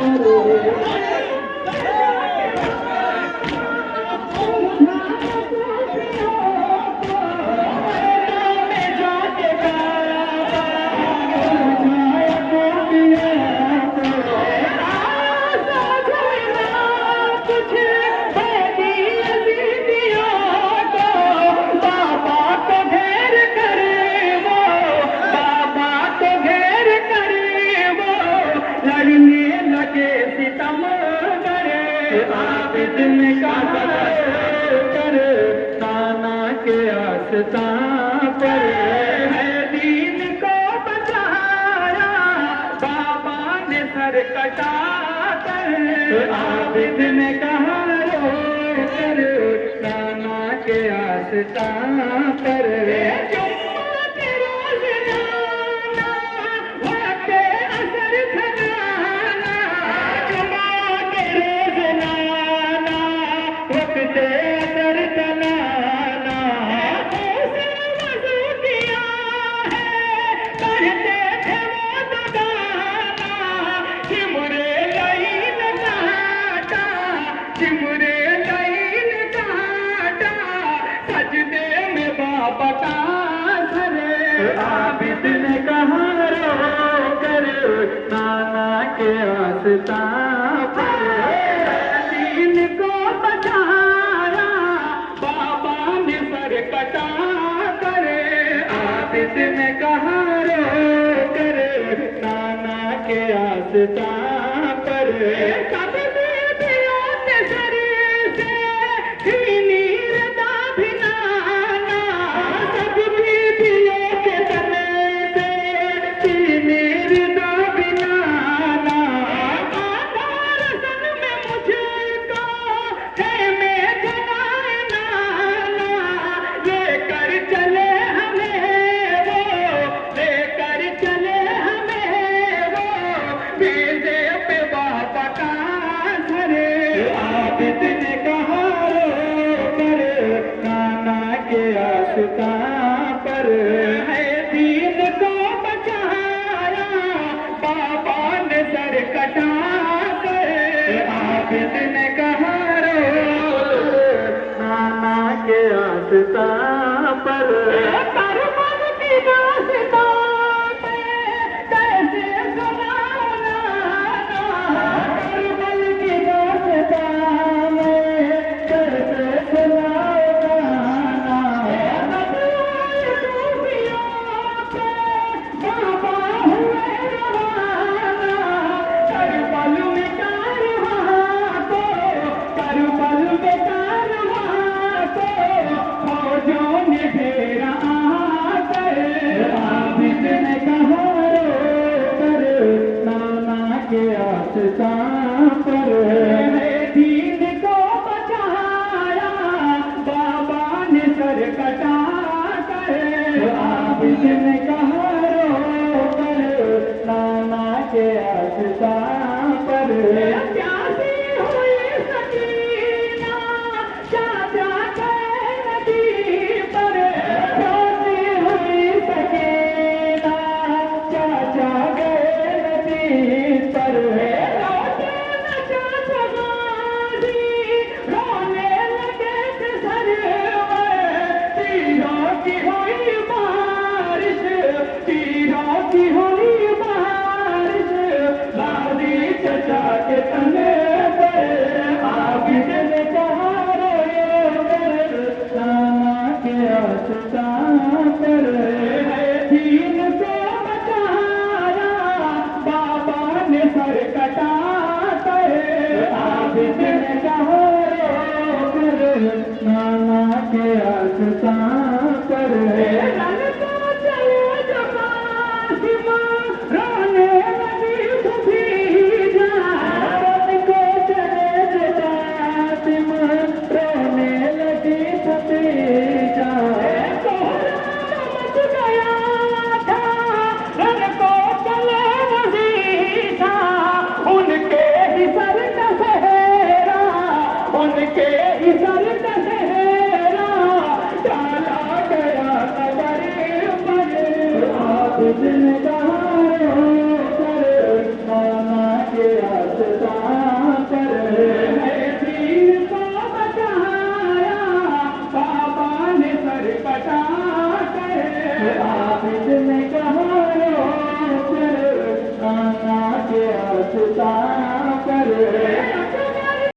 आबिद ने कहा रो कर नाना के आस्था पर आबिद ने कहा रो कर नाना के आस्था पर दीन को बचाया बाबा ने सर कटा कर आबिद ने कहा रो कर नाना के आस्था पर पर है दीन को बचाया बाबा ने सर कटा कर आबिद ने कहा रो नाना के आस्था पर पर है दीन को बचाया बाबा ने सर कटा कर आबिद ने कहा रो कर नाना के आस्था पर प्यासी हुई सकीना चाचा गए नदी पर प्यासी हुई सकीना चाचा गए नदी पर नाना के आस्था पर रोने लगी भतीजा को चले जातिम रोने लगी भतीजा गया था रन को चले वजीफा उनके ही सर दशहरा उनके ही सर दशहरा डाला गया कबर पर आबिद